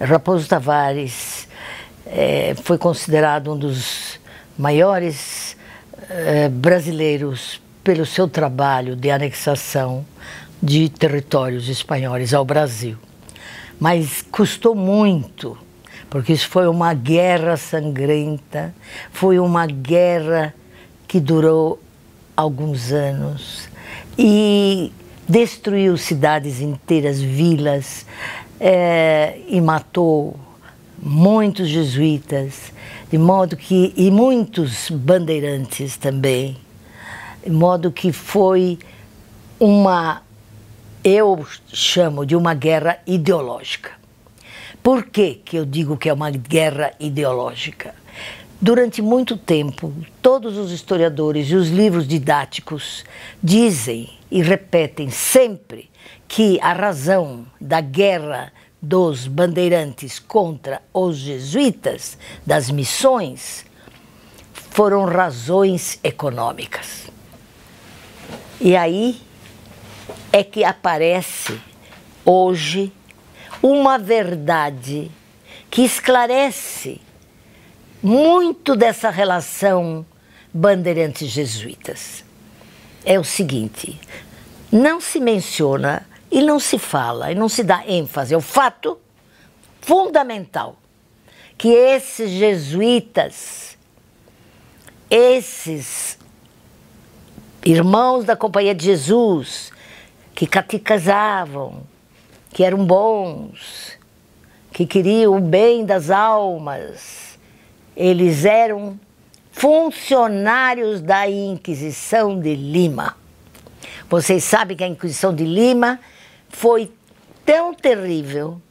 Raposo Tavares foi considerado um dos maiores brasileiros pelo seu trabalho de anexação de territórios espanhóis ao Brasil. Mas custou muito, porque isso foi uma guerra sangrenta, foi uma guerra que durou alguns anos e destruiu cidades inteiras, vilas, e matou muitos jesuítas, de modo que, e muitos bandeirantes também, de modo que foi uma, eu chamo de uma guerra ideológica. Por que eu digo que é uma guerra ideológica? Durante muito tempo, todos os historiadores e os livros didáticos dizem e repetem sempre que a razão da guerra dos bandeirantes contra os jesuítas, das missões, foram razões econômicas. E aí é que aparece hoje uma verdade que esclarece muito dessa relação bandeirantes-jesuítas. É o seguinte, não se menciona e não se fala e não se dá ênfase ao fato fundamental que esses jesuítas, esses irmãos da Companhia de Jesus, que catequizavam, que eram bons, que queriam o bem das almas, eles eram funcionários da Inquisição de Lima. Vocês sabem que a Inquisição de Lima foi tão terrível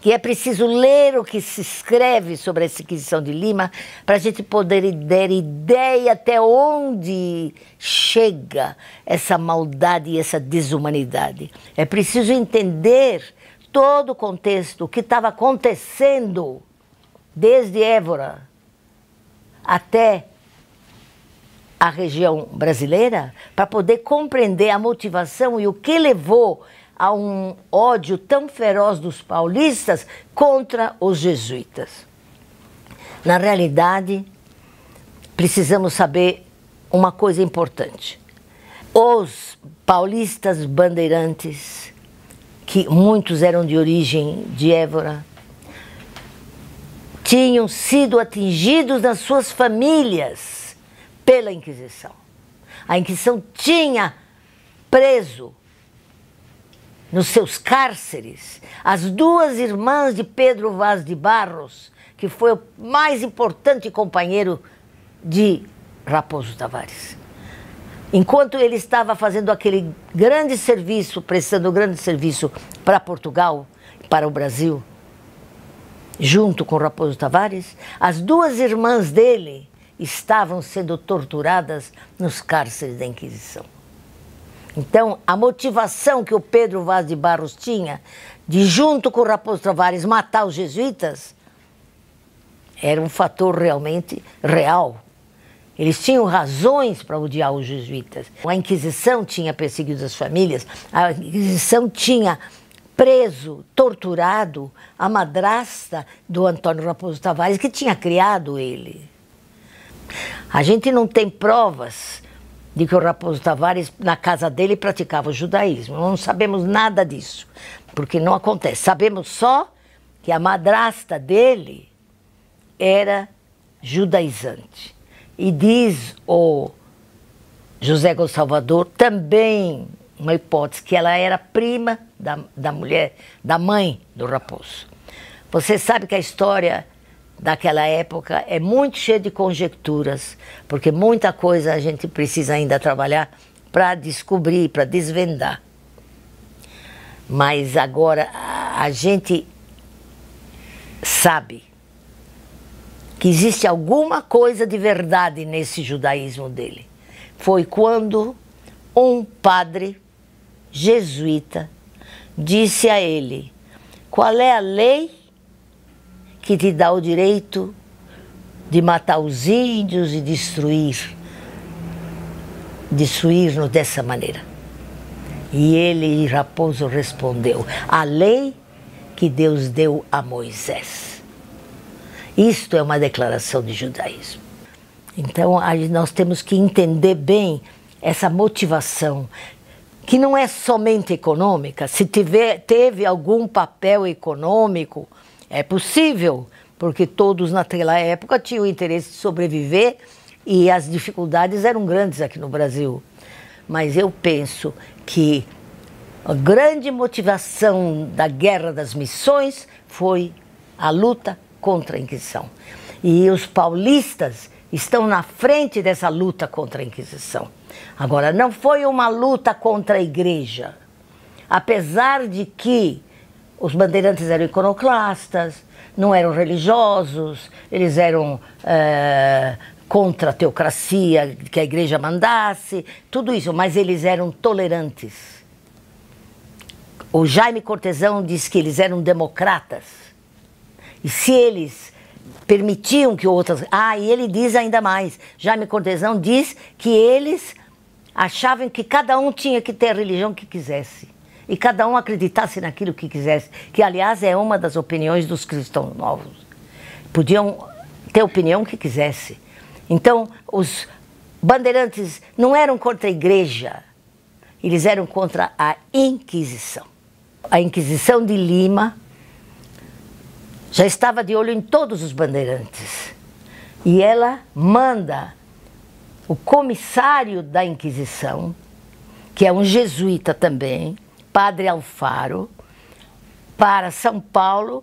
que é preciso ler o que se escreve sobre essa Inquisição de Lima para a gente poder ter ideia até onde chega essa maldade e essa desumanidade. É preciso entender todo o contexto, o que estava acontecendo desde Évora até a região brasileira, para poder compreender a motivação e o que levou a um ódio tão feroz dos paulistas contra os jesuítas. Na realidade, precisamos saber uma coisa importante. Os paulistas bandeirantes, que muitos eram de origem de Évora, tinham sido atingidos nas suas famílias pela Inquisição. A Inquisição tinha preso nos seus cárceres as duas irmãs de Pedro Vaz de Barros, que foi o mais importante companheiro de Raposo Tavares. Enquanto ele estava fazendo aquele grande serviço, prestando grande serviço para Portugal, para o Brasil, junto com Raposo Tavares, as duas irmãs dele estavam sendo torturadas nos cárceres da Inquisição. Então, a motivação que o Pedro Vaz de Barros tinha de, junto com Raposo Tavares, matar os jesuítas, era um fator realmente real. Eles tinham razões para odiar os jesuítas. A Inquisição tinha perseguido as famílias, a Inquisição tinha preso, torturado a madrasta do Antônio Raposo Tavares, que tinha criado ele. A gente não tem provas de que o Raposo Tavares, na casa dele, praticava o judaísmo. Não sabemos nada disso, porque não acontece. Sabemos só que a madrasta dele era judaizante. E diz o José Gonçalves Salvador, também uma hipótese, que ela era prima da mulher, da mãe do Raposo. Você sabe que a história daquela época é muito cheia de conjecturas, porque muita coisa a gente precisa ainda trabalhar para descobrir, para desvendar. Mas agora a gente sabe que existe alguma coisa de verdade nesse judaísmo dele. Foi quando um padre jesuíta disse a ele: qual é a lei que te dá o direito de matar os índios e destruir-nos dessa maneira? E ele, Raposo, respondeu: a lei que que Deus deu a Moisés. Isto é uma declaração de judaísmo. Então, nós temos que entender bem essa motivação, que não é somente econômica. Se teve algum papel econômico, é possível, porque todos naquela época tinham o interesse de sobreviver e as dificuldades eram grandes aqui no Brasil. Mas eu penso que a grande motivação da Guerra das Missões foi a luta contra a Inquisição. E os paulistas estão na frente dessa luta contra a Inquisição. Agora, não foi uma luta contra a igreja. Apesar de que os bandeirantes eram iconoclastas, não eram religiosos, eles eram contra a teocracia, que a igreja mandasse, tudo isso, mas eles eram tolerantes. O Jaime Cortesão diz que eles eram democratas. E se eles permitiam que outras... e ele diz ainda mais, Jaime Cortesão diz que eles achavam que cada um tinha que ter a religião que quisesse. E cada um acreditasse naquilo que quisesse. Que, aliás, é uma das opiniões dos cristãos novos. Podiam ter a opinião que quisesse. Então, os bandeirantes não eram contra a igreja, eles eram contra a Inquisição. A Inquisição de Lima já estava de olho em todos os bandeirantes. E ela manda o comissário da Inquisição, que é um jesuíta também, Padre Alfaro, para São Paulo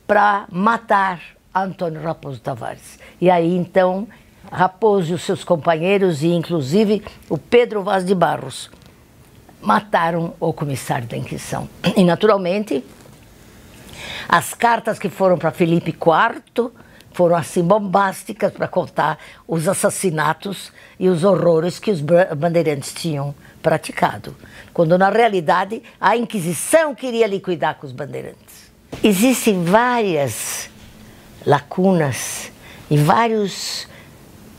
para matar Antônio Raposo Tavares. E aí, então, Raposo e os seus companheiros, e inclusive o Pedro Vaz de Barros, mataram o comissário da Inquisição. E, naturalmente, as cartas que foram para Felipe IV foram assim bombásticas para contar os assassinatos e os horrores que os bandeirantes tinham praticado, quando na realidade a Inquisição queria liquidar com os bandeirantes. Existem várias lacunas e vários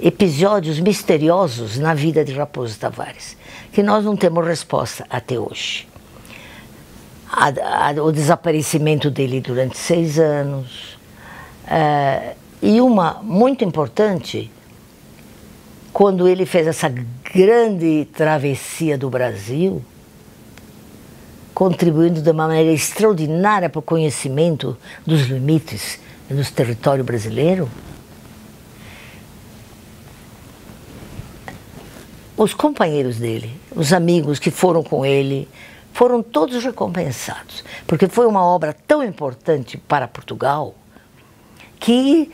episódios misteriosos na vida de Raposo Tavares, que nós não temos resposta até hoje. O desaparecimento dele durante 6 anos, e uma muito importante, quando ele fez essa grande travessia do Brasil, contribuindo de uma maneira extraordinária para o conhecimento dos limites do território brasileiro. Os companheiros dele, os amigos que foram com ele, foram todos recompensados, porque foi uma obra tão importante para Portugal que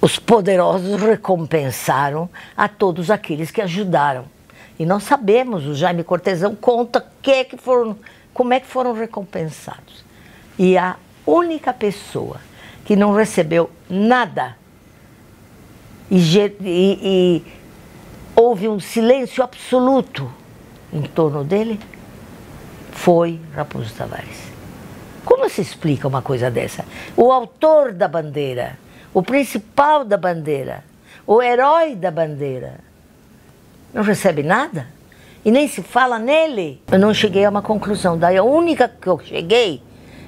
os poderosos recompensaram a todos aqueles que ajudaram. E nós sabemos, o Jaime Cortesão conta como é que foram recompensados. E a única pessoa que não recebeu nada e houve um silêncio absoluto em torno dele foi Raposo Tavares. Como se explica uma coisa dessa? O autor da bandeira, o principal da bandeira, o herói da bandeira, não recebe nada? E nem se fala nele? Eu não cheguei a uma conclusão. Daí a única que eu cheguei,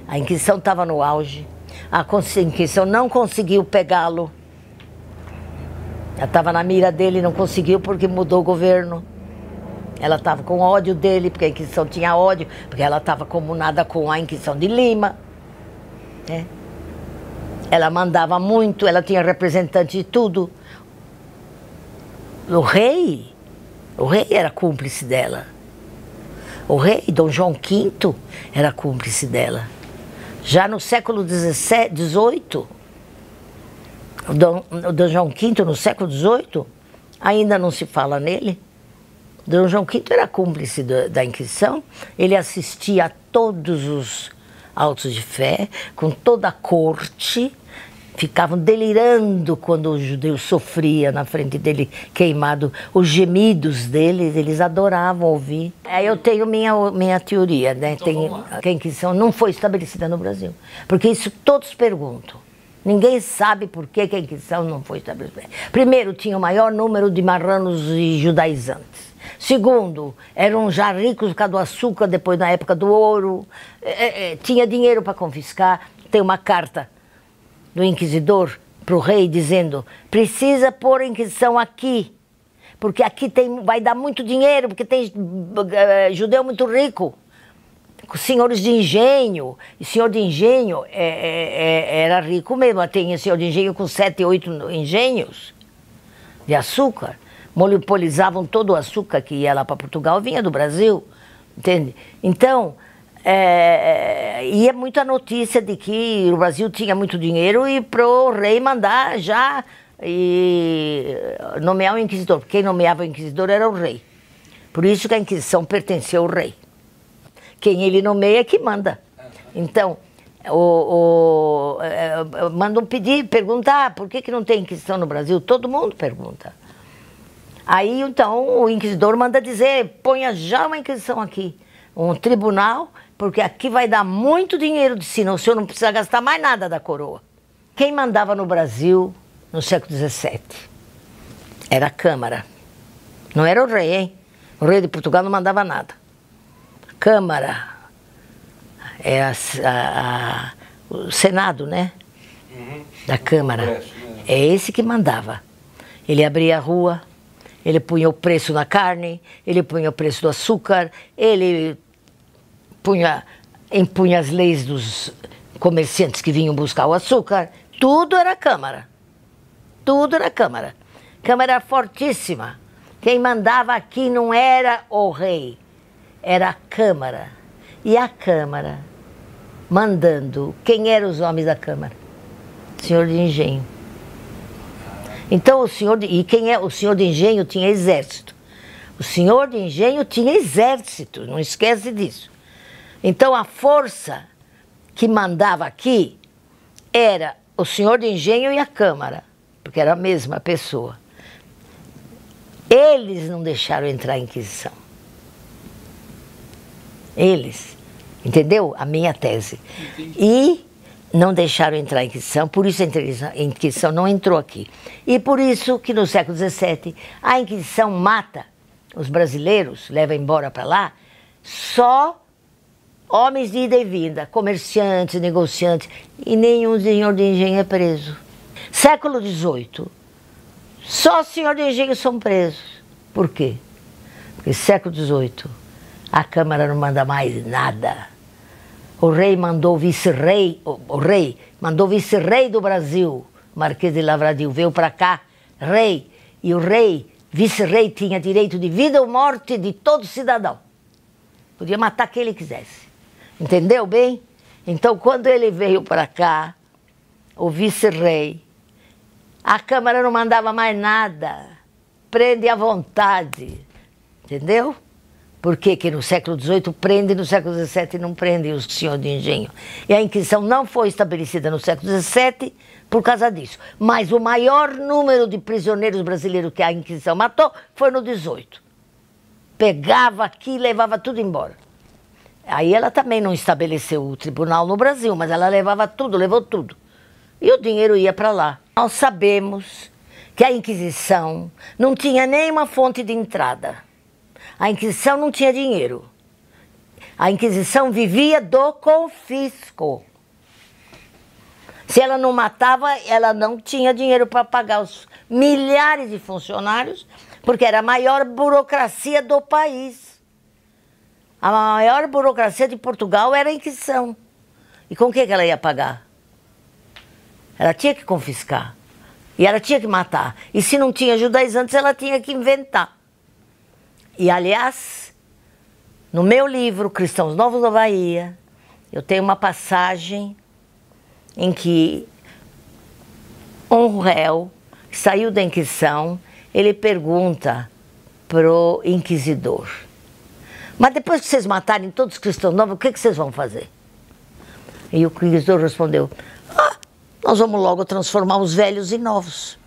a Inquisição estava no auge, a Inquisição não conseguiu pegá-lo. Ela estava na mira dele e não conseguiu porque mudou o governo. Ela estava com ódio dele, porque a Inquisição tinha ódio, porque ela estava comunada com a Inquisição de Lima. Né? Ela mandava muito, ela tinha representante de tudo. O rei era cúmplice dela. O rei, Dom João V, era cúmplice dela. Já no século XVIII, o Dom João V, no século XVIII, ainda não se fala nele. Dom João V era cúmplice da Inquisição, ele assistia a todos os autos de fé, com toda a corte, ficavam delirando quando o judeu sofria na frente dele queimado, os gemidos deles, eles adoravam ouvir. Aí eu tenho minha teoria, né? Então, que a Inquisição não foi estabelecida no Brasil, porque isso todos perguntam. Ninguém sabe por que a Inquisição não foi estabelecida. Primeiro, tinha o maior número de marranos e judaizantes. Segundo, eram já ricos por causa do açúcar, depois na época do ouro. Tinha dinheiro para confiscar. Tem uma carta do inquisidor para o rei dizendo: precisa pôr a Inquisição aqui, porque aqui vai dar muito dinheiro, porque tem judeu muito rico, senhores de engenho. E senhor de engenho era rico mesmo. Tem senhor de engenho com 7, 8 engenhos de açúcar. Monopolizavam todo o açúcar que ia lá para Portugal, vinha do Brasil, entende? Então, ia muita notícia de que o Brasil tinha muito dinheiro e pro rei mandar já e nomear o inquisidor. Quem nomeava o inquisidor era o rei. Por isso que a Inquisição pertencia ao rei. Quem ele nomeia é que manda. Então, mandam pedir, perguntar por que não tem Inquisição no Brasil. Todo mundo pergunta. Aí, então, o inquisidor manda dizer: ponha já uma Inquisição aqui, um tribunal, porque aqui vai dar muito dinheiro de si, o senhor não precisa gastar mais nada da coroa. Quem mandava no Brasil no século XVII era a Câmara. Não era o rei, hein? O rei de Portugal não mandava nada. A Câmara, o Senado, né? Da Câmara. É esse que mandava. Ele abria a rua, ele punha o preço na carne, ele punha o preço do açúcar, ele impunha as leis dos comerciantes que vinham buscar o açúcar. Tudo era Câmara. Tudo era Câmara. Câmara era fortíssima. Quem mandava aqui não era o rei, era a Câmara. E a Câmara, mandando, quem eram os homens da Câmara? Senhor de engenho. Então, o senhor de engenho tinha exército. O senhor de engenho tinha exército, não esquece disso. Então, a força que mandava aqui era o senhor de engenho e a Câmara, porque era a mesma pessoa. Eles não deixaram entrar a Inquisição. Eles. Entendeu? A minha tese. E não deixaram entrar a Inquisição, por isso a Inquisição não entrou aqui. E por isso que no século XVII a Inquisição mata os brasileiros, leva embora para lá, só homens de ida e vinda, comerciantes, negociantes, e nenhum senhor de engenho é preso. Século XVIII, só senhor de engenho são presos. Por quê? Porque século XVIII a Câmara não manda mais nada. O rei mandou vice-rei, o rei mandou vice-rei do Brasil, Marquês de Lavradio, veio para cá, rei, e o rei, vice-rei, tinha direito de vida ou morte de todo cidadão. Podia matar quem ele quisesse. Entendeu bem? Então, quando ele veio para cá, o vice-rei, a Câmara não mandava mais nada, prende à vontade, entendeu? Por que no século XVIII prende e no século XVII não prende o senhor de engenho? E a Inquisição não foi estabelecida no século XVII por causa disso. Mas o maior número de prisioneiros brasileiros que a Inquisição matou foi no XVIII. Pegava aqui e levava tudo embora. Aí ela também não estabeleceu o tribunal no Brasil, mas ela levava tudo, levou tudo. E o dinheiro ia para lá. Nós sabemos que a Inquisição não tinha nenhuma fonte de entrada. A Inquisição não tinha dinheiro. A Inquisição vivia do confisco. Se ela não matava, ela não tinha dinheiro para pagar os milhares de funcionários, porque era a maior burocracia do país. A maior burocracia de Portugal era a Inquisição. E com o que ela ia pagar? Ela tinha que confiscar. E ela tinha que matar. E se não tinha judaizantes, ela tinha que inventar. E, aliás, no meu livro, Cristãos Novos da Bahia, eu tenho uma passagem em que um réu que saiu da Inquisição, ele pergunta pro inquisidor: mas depois que vocês matarem todos os cristãos novos, o que vocês vão fazer? E o inquisidor respondeu: nós vamos logo transformar os velhos em novos.